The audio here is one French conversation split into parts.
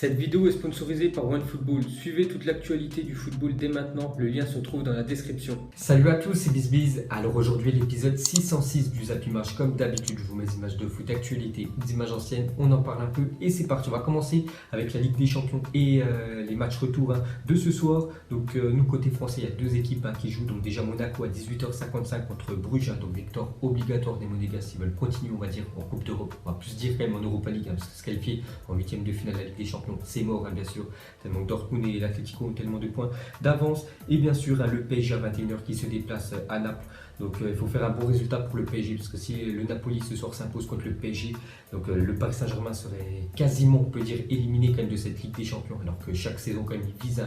Cette vidéo est sponsorisée par OneFootball. Suivez toute l'actualité du football dès maintenant, le lien se trouve dans la description. Salut à tous, c'est BizBiz. Alors aujourd'hui l'épisode 606 du Zap Image. Comme d'habitude, je vous mets des images de foot actualité, des images anciennes, on en parle un peu et c'est parti. On va commencer avec la Ligue des Champions et les matchs retour de ce soir. Donc nous côté français, il y a deux équipes qui jouent. Donc déjà Monaco à 18h55 contre Bruges. Donc victoire obligatoire des Monégasques s'ils veulent continuer, on va dire, en Coupe d'Europe. On va plus dire quand même en Europa League, parce que se qualifier en huitième de finale de la Ligue des Champions, c'est mort bien sûr. Tellement Dortmund et l'Atlético ont tellement de points d'avance. Et bien sûr le PSG à 21h qui se déplace à Naples. Donc il faut faire un bon résultat pour le PSG, parce que si le Napoli ce soir s'impose contre le PSG, donc le Paris Saint-Germain serait quasiment, on peut dire, éliminé quand même de cette Ligue des Champions, alors que chaque saison quand même il vise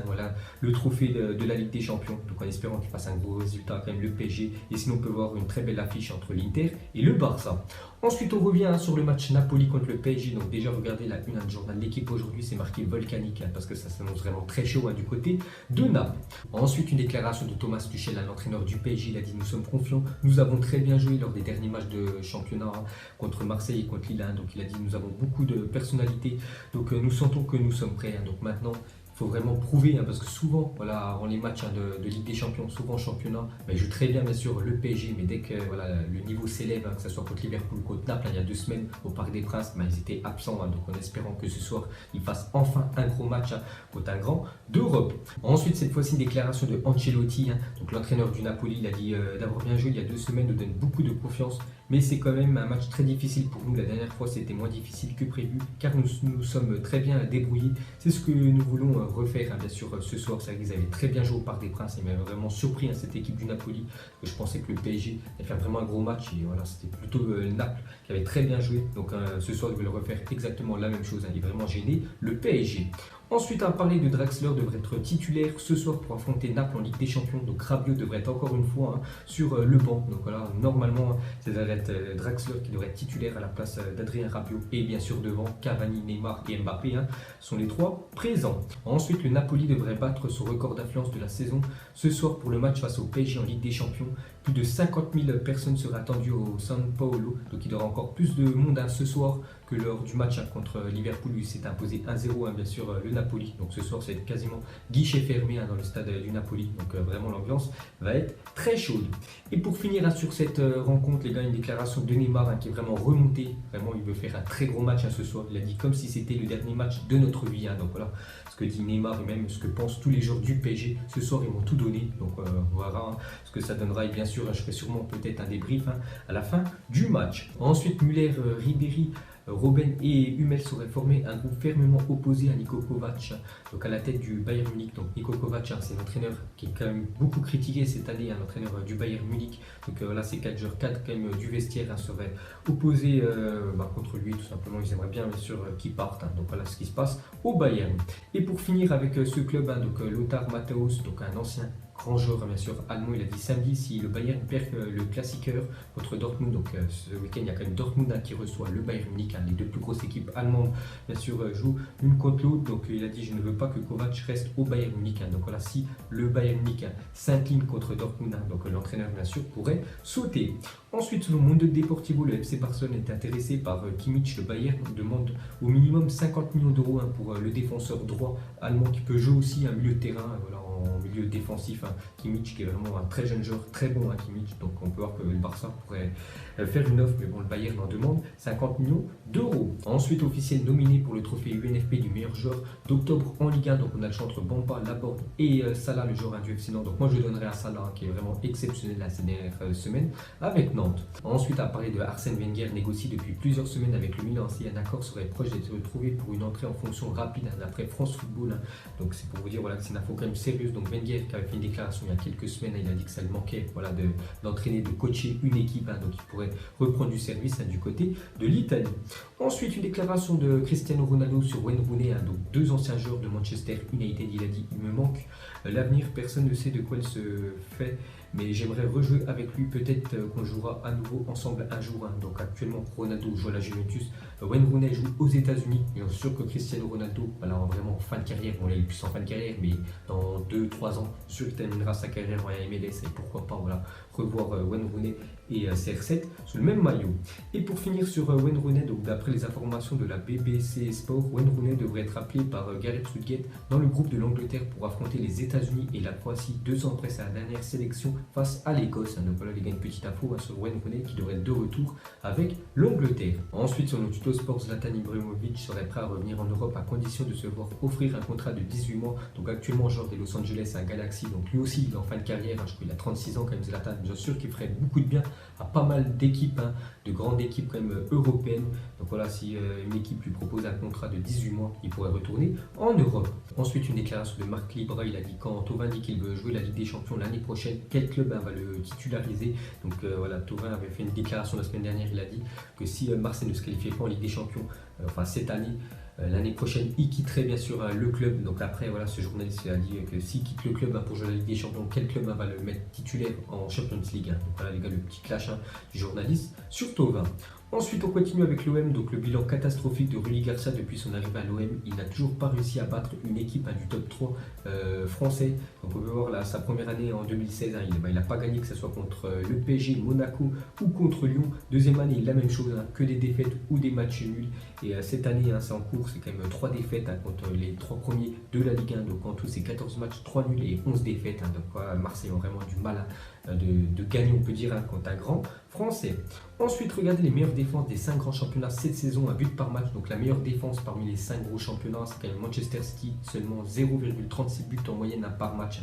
le trophée de la Ligue des Champions. Donc en espérant qu'il fasse un gros résultat quand même le PSG, et sinon on peut voir une très belle affiche entre l'Inter et le Barça. Ensuite on revient sur le match Napoli contre le PSG. Donc déjà regardez la une du journal de l'équipe aujourd'hui, c'est marqué volcanique, parce que ça s'annonce vraiment très chaud du côté de Naples. Ensuite une déclaration de Thomas Tuchel, l'entraîneur du PSG, il a dit: nous sommes confiants, nous avons très bien joué lors des derniers matchs de championnat contre Marseille et contre Lille. Donc il a dit: nous avons beaucoup de personnalité, donc nous sentons que nous sommes prêts. Donc maintenant il faut vraiment prouver, parce que souvent, avant les matchs de Ligue des Champions, souvent en championnat, il joue très bien sûr le PSG, mais dès que le niveau s'élève, que ce soit contre Liverpool ou contre Naples, il y a 2 semaines au Parc des Princes, ils étaient absents. Donc en espérant que ce soir, ils fassent enfin un gros match contre un grand d'Europe. Ensuite, cette fois-ci, une déclaration de Ancelotti, donc l'entraîneur du Napoli. Il a dit d'avoir bien joué il y a 2 semaines nous donne beaucoup de confiance, mais c'est quand même un match très difficile pour nous. La dernière fois, c'était moins difficile que prévu, car nous sommes très bien débrouillés. C'est ce que nous voulons refaire bien sûr ce soir. C'est vrai qu'ils avaient très bien joué au Parc des Princes, et m'avaient vraiment surpris cette équipe du Napoli, que je pensais que le PSG allait faire vraiment un gros match, et c'était plutôt Naples qui avait très bien joué. Donc ce soir ils veulent refaire exactement la même chose, et vraiment gêner le PSG. Ensuite, à parler de Draxler devrait être titulaire ce soir pour affronter Naples en Ligue des Champions. Donc Rabiot devrait être encore une fois sur le banc. Donc normalement, ça devrait être Draxler qui devrait être titulaire à la place d'Adrien Rabiot. Et bien sûr devant, Cavani, Neymar et Mbappé sont les 3 présents. Ensuite, le Napoli devrait battre son record d'affluence de la saison ce soir pour le match face au PSG en Ligue des Champions. Plus de 50 000 personnes seraient attendues au San Paolo. Donc il y aura encore plus de monde ce soir que lors du match contre Liverpool. Lui s'est imposé 1-0 bien sûr le Napoli. Donc ce soir c'est quasiment guichet fermé dans le stade du Napoli. Donc vraiment l'ambiance va être très chaude. Et pour finir sur cette rencontre, les gars, une déclaration de Neymar qui est vraiment remonté. Vraiment il veut faire un très gros match ce soir. Il a dit comme si c'était le dernier match de notre vie. Donc voilà ce que dit Neymar et même ce que pensent tous les joueurs du PSG. Ce soir ils m'ont tout donné. Donc on verra ce que ça donnera. Et bien sûr je ferai sûrement peut-être un débrief à la fin du match. Ensuite Müller, Ribéry, Robben et Hummels seraient formés un groupe fermement opposé à Niko Kovac, donc à la tête du Bayern Munich. Donc Niko Kovac, c'est un entraîneur qui est quand même beaucoup critiqué cette année, l'entraîneur du Bayern Munich. Donc ces 4 joueurs, 4 quand même du vestiaire seraient opposés contre lui tout simplement. Ils aimeraient bien sûr qu'il parte. Donc voilà ce qui se passe au Bayern. Et pour finir avec ce club, donc Lothar Matthäus, donc un ancien grand joueur bien sûr allemand, il a dit samedi si le Bayern perd le Klassiker contre Dortmund. Donc ce week-end il y a quand même Dortmund qui reçoit le Bayern Munich. Les 2 plus grosses équipes allemandes bien sûr jouent l'une contre l'autre. Donc il a dit je ne veux pas que Kovac reste au Bayern Munich. Donc voilà, si le Bayern Munich s'incline contre Dortmund, donc l'entraîneur bien sûr pourrait sauter. Ensuite, selon Mundo Deportivo, le FC Barcelone est intéressé par Kimmich. Le Bayern demande au minimum 50 millions d'euros pour le défenseur droit allemand qui peut jouer aussi un milieu de terrain en milieu défensif. Kimmich qui est vraiment un très jeune joueur, très bon Kimmich. Donc on peut voir que le Barça pourrait faire une offre, mais bon, le Bayern en demande 50 millions d'euros. Ensuite, officiel nominé pour le trophée UNFP du meilleur joueur d'octobre en Ligue 1. Donc on a le choix entre Bamba, Laborde et Salah, le joueur du FC Nantes. Donc moi je donnerai à Salah qui est vraiment exceptionnel ces dernières semaines avec Nantes. Ensuite, à parler de Arsène Wenger, négocie depuis plusieurs semaines avec le Milan. Si un accord serait proche d'être trouvé pour une entrée en fonction rapide d'après France Football. Donc c'est pour vous dire que c'est une info quand même sérieuse. Donc Wenger qui avait fait une déclaration il y a quelques semaines, il a dit que ça lui manquait d'entraîner, de coacher une équipe, donc il pourrait reprendre du service du côté de l'Italie. Ensuite, une déclaration de Cristiano Ronaldo sur Wayne Rooney, donc 2 anciens joueurs de Manchester United. Il a dit il me manque l'avenir, personne ne sait de quoi il se fait, mais j'aimerais rejouer avec lui, peut-être qu'on jouera à nouveau ensemble un jour. Donc actuellement Ronaldo joue à la Juventus, Wayne Rooney joue aux États-Unis, et on est sûr que Cristiano Ronaldo, vraiment en fin de carrière, bon là il est plus en fin de carrière, mais dans 2-3 ans, sûr qu'il terminera sa carrière en MLS, et pourquoi pas revoir Wayne Rooney et CR7 sur le même maillot. Et pour finir sur Wayne Rooney, donc d'après les informations de la BBC Sport, Wayne Rooney devrait être appelé par Gareth Southgate dans le groupe de l'Angleterre pour affronter les États-Unis et la Croatie 2 ans après sa dernière sélection face à l'Écosse. Donc voilà les gars, une petite info sur Wayne Rooney qui devrait être de retour avec l'Angleterre. Ensuite sur notre tuto sport, Zlatan Ibrahimovic serait prêt à revenir en Europe à condition de se voir offrir un contrat de 18 mois. Donc actuellement joueur des Los Angeles à Galaxy, donc lui aussi il est en fin de carrière, je crois qu'il a 36 ans quand même Zlatan, bien sûr qu'il ferait beaucoup de bien à pas mal d'équipes, de grandes équipes quand même européennes. Donc voilà, si une équipe lui propose un contrat de 18 mois, il pourrait retourner en Europe. Ensuite, une déclaration de Marc Libra, il a dit quand Thauvin dit qu'il veut jouer la Ligue des Champions l'année prochaine, quel club va le titulariser. Donc voilà, Thauvin avait fait une déclaration la semaine dernière, il a dit que si Marseille ne se qualifiait pas en Ligue des Champions, enfin cette année, l'année prochaine, il quitterait bien sûr le club. Donc après, voilà, ce journaliste a dit que s'il quitte le club pour jouer la Ligue des Champions, quel club va le mettre titulaire en Champions League. Donc voilà les gars, le petit clash du journaliste sur Thauvin. Ensuite, on continue avec l'OM, donc le bilan catastrophique de Rudi Garcia depuis son arrivée à l'OM. Il n'a toujours pas réussi à battre une équipe du top 3 français. Donc on peut voir là, sa première année en 2016, il n'a pas gagné, que ce soit contre le PSG, Monaco ou contre Lyon. Deuxième année, la même chose, que des défaites ou des matchs nuls. Et cette année, c'est en cours, c'est quand même 3 défaites contre les 3 premiers de la Ligue 1. Donc en tout, c'est 14 matchs, 3 nuls et 11 défaites. Donc Marseille ont vraiment du mal de gagner, on peut dire, contre un grand français. Ensuite, regardez les meilleures défenses des 5 grands championnats cette saison, un but par match. Donc la meilleure défense parmi les 5 gros championnats, c'est quand même Manchester City, seulement 0,36 buts en moyenne par match.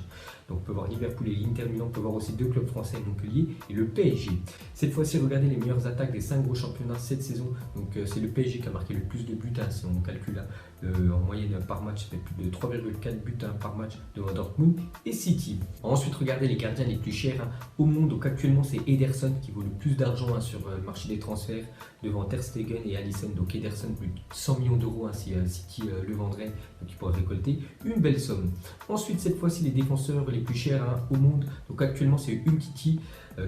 Donc on peut voir Liverpool et l'Inter Milan, on peut voir aussi 2 clubs français, Montpellier et le PSG. Cette fois-ci, regardez les meilleures attaques des 5 gros championnats cette saison. Donc c'est le PSG qui a marqué le plus de buts, si on calcule en moyenne par match, ça fait plus de 3,4 buts par match devant Dortmund et City. Ensuite, regardez les gardiens les plus chers au monde. Donc actuellement, c'est Ederson qui vaut le plus d'argent sur le marché des transferts devant Ter Stegen et Alisson. Donc Ederson plus de 100 millions d'euros si City le vendrait, donc il pourrait récolter une belle somme. Ensuite, cette fois-ci, les défenseurs les plus chers au monde. Donc actuellement, c'est Umtiti,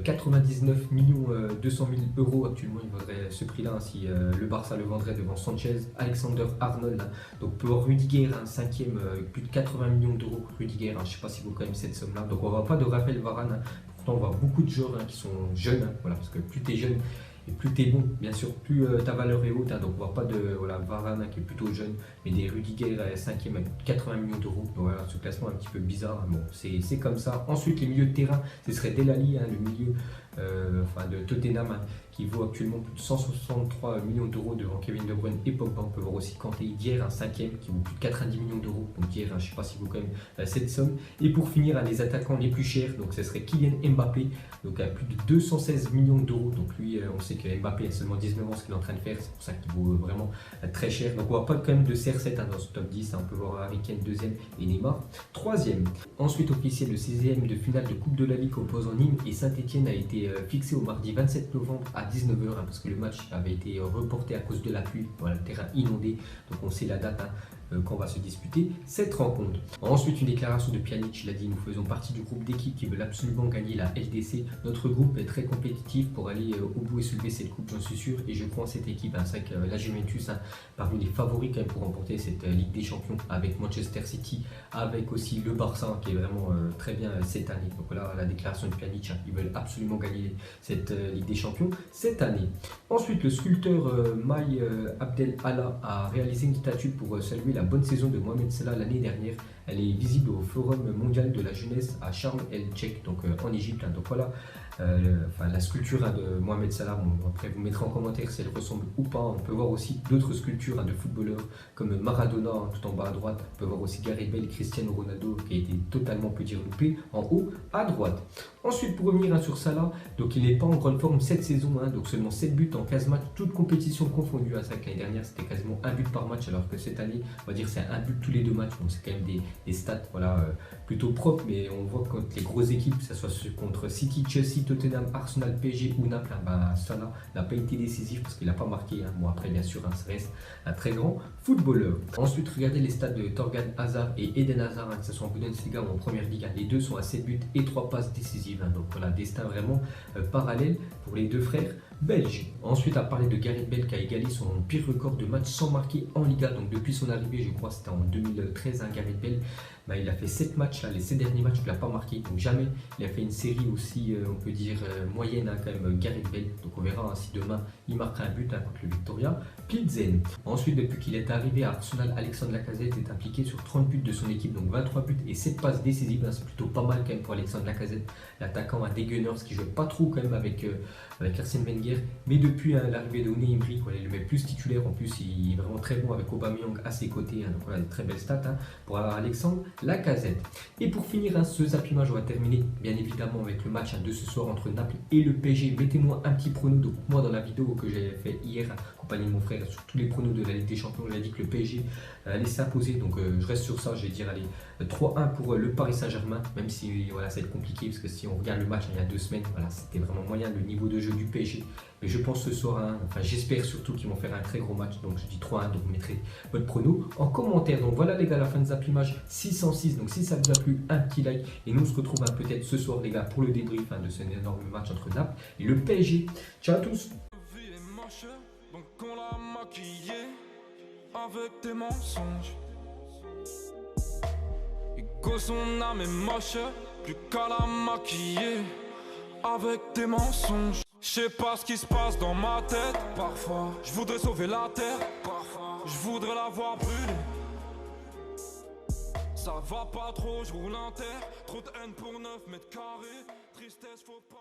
99 millions 200 000 euros actuellement, il vaudrait ce prix-là si le Barça le vendrait devant Sanchez, Alexander Arnold. Donc pour Rudiger, 5e, plus de 80 millions d'euros. Rudiger, je ne sais pas s'il vaut quand même cette somme-là. Donc on ne voit pas de Raphaël Varane. Pourtant, on voit beaucoup de joueurs qui sont jeunes. Voilà, parce que plus tu es jeune et plus tu es bon, bien sûr, plus ta valeur est haute. Donc on ne voit pas de Varane qui est plutôt jeune, mais des Rudiger 5e avec 80 millions d'euros. Donc voilà, ce classement un petit peu bizarre. Bon, c'est comme ça. Ensuite, les milieux de terrain, ce serait Delali, le milieu de Tottenham, qui vaut actuellement plus de 163 millions d'euros devant Kevin De Bruyne et Pogba. On peut voir aussi Kanté, Dier, 5e, qui vaut plus de 90 millions d'euros. Donc Dier, je ne sais pas s'il vaut quand même cette somme. Et pour finir, les attaquants les plus chers, donc ce serait Kylian Mbappé, donc à plus de 216 millions d'euros. Donc lui, on sait que Mbappé a seulement 19 ans, ce qu'il est en train de faire, c'est pour ça qu'il vaut vraiment très cher. Donc on voit pas quand même de CR7 dans ce top 10. On peut voir Harry Kane 2e et Neymar 3e. Ensuite, officiel, le 6e de finale de Coupe de la Ligue opposant Nîmes et Saint-Etienne a été fixé au mardi 27 novembre à 19h, parce que le match avait été reporté à cause de la pluie, voilà, le terrain inondé, donc on sait la date qu'on va se disputer cette rencontre. Ensuite, une déclaration de Pjanic, il a dit: nous faisons partie du groupe d'équipes qui veulent absolument gagner la LDC. Notre groupe est très compétitif pour aller au bout et soulever cette coupe, j'en suis sûr, et je crois en cette équipe. C'est vrai que la Juventus, parmi les favoris quand même pour remporter cette Ligue des Champions, avec Manchester City, avec aussi le Barça qui est vraiment très bien cette année. Donc voilà la déclaration de Pjanic, ils veulent absolument gagner cette Ligue des Champions cette année. Ensuite, le sculpteur Maï Abdel Allah a réalisé une statue pour saluer la bonne saison de Mohamed Salah l'année dernière. Elle est visible au Forum mondial de la jeunesse à Sharm el-Sheikh, donc en Égypte. Donc voilà la sculpture de Mohamed Salah. Bon, après, vous mettrez en commentaire si elle ressemble ou pas. On peut voir aussi d'autres sculptures de footballeurs comme Maradona, tout en bas à droite. On peut voir aussi Gareth Bale, Cristiano Ronaldo, qui a été totalement, on peut dire, loupé en haut à droite. Ensuite, pour revenir sur Salah, donc il n'est pas en grande forme cette saison, donc seulement 7 buts en 15 matchs, toutes compétitions confondues. C'est vrai que l'année dernière, c'était quasiment un but par match, alors que cette année, on va dire c'est un but tous les 2 matchs. Donc c'est quand même des stats plutôt propres, mais on voit que contre les grosses équipes, que ce soit contre City, Chelsea, Tottenham, Arsenal, PSG ou Naples, Salah n'a pas été décisif parce qu'il n'a pas marqué. Bon, après, bien sûr, ça reste un très grand footballeur. Ensuite, regardez les stats de Torgan Hazard et Eden Hazard, que ce soit en Bundesliga ou en Première Ligue. Les deux sont à 7 buts et 3 passes décisives. Donc voilà, destin vraiment parallèle pour les deux frères belge. Ensuite, à parler de Gareth Bale qui a égalé son pire record de matchs sans marquer en Liga. Donc depuis son arrivée, je crois c'était en 2013, Gareth Bale, il a fait 7 matchs, là, les 7 derniers matchs, il n'a pas marqué. Donc jamais il a fait une série aussi, on peut dire, moyenne quand même, Gareth Bale. Donc on verra si demain il marquera un but contre le Victoria Pilsen. Ensuite, depuis qu'il est arrivé à Arsenal, Alexandre Lacazette est impliqué sur 30 buts de son équipe, donc 23 buts et 7 passes décisives. C'est plutôt pas mal quand même pour Alexandre Lacazette, l'attaquant à des Gunners qui ne joue pas trop quand même avec Arsène Wenger. Mais depuis l'arrivée de Unai Emery, il le met plus titulaire. En plus, il est vraiment très bon avec Aubameyang à ses côtés. Donc voilà, des très belles stats pour Alexandre Lacazette. Et pour finir ce zappimage, on va terminer bien évidemment avec le match de ce soir entre Naples et le PSG. Mettez-moi un petit prono. Donc moi, dans la vidéo que j'ai fait hier, accompagné de mon frère sur tous les pronos de la Ligue des Champions, j'ai dit que le PSG allait s'imposer. Donc je reste sur ça. Je vais dire allez 3-1 pour le Paris Saint-Germain, même si voilà, ça va être compliqué parce que si on regarde le match il y a 2 semaines, voilà, c'était vraiment moyen le niveau de jeu du PSG. Mais je pense ce soir, j'espère surtout qu'ils vont faire un très gros match. Donc je dis 3-1, donc vous mettrez votre prono en commentaire. Donc voilà les gars, la fin de Zappimage 606. Donc si ça vous a plu, un petit like. Et nous on se retrouve peut-être ce soir les gars pour le débrief de ce énorme match entre Naples et le PSG. Ciao à tous. Donc on l'a maquillé avec des mensonges. Et que son âme est moche, plus qu'à la maquiller avec des mensonges. Je sais pas ce qui se passe dans ma tête. Parfois, je voudrais sauver la terre. Parfois, je voudrais la voir brûler. Ça va pas trop, je roule un terre. Trop de haine pour 9 mètres carrés. Tristesse, faut pas.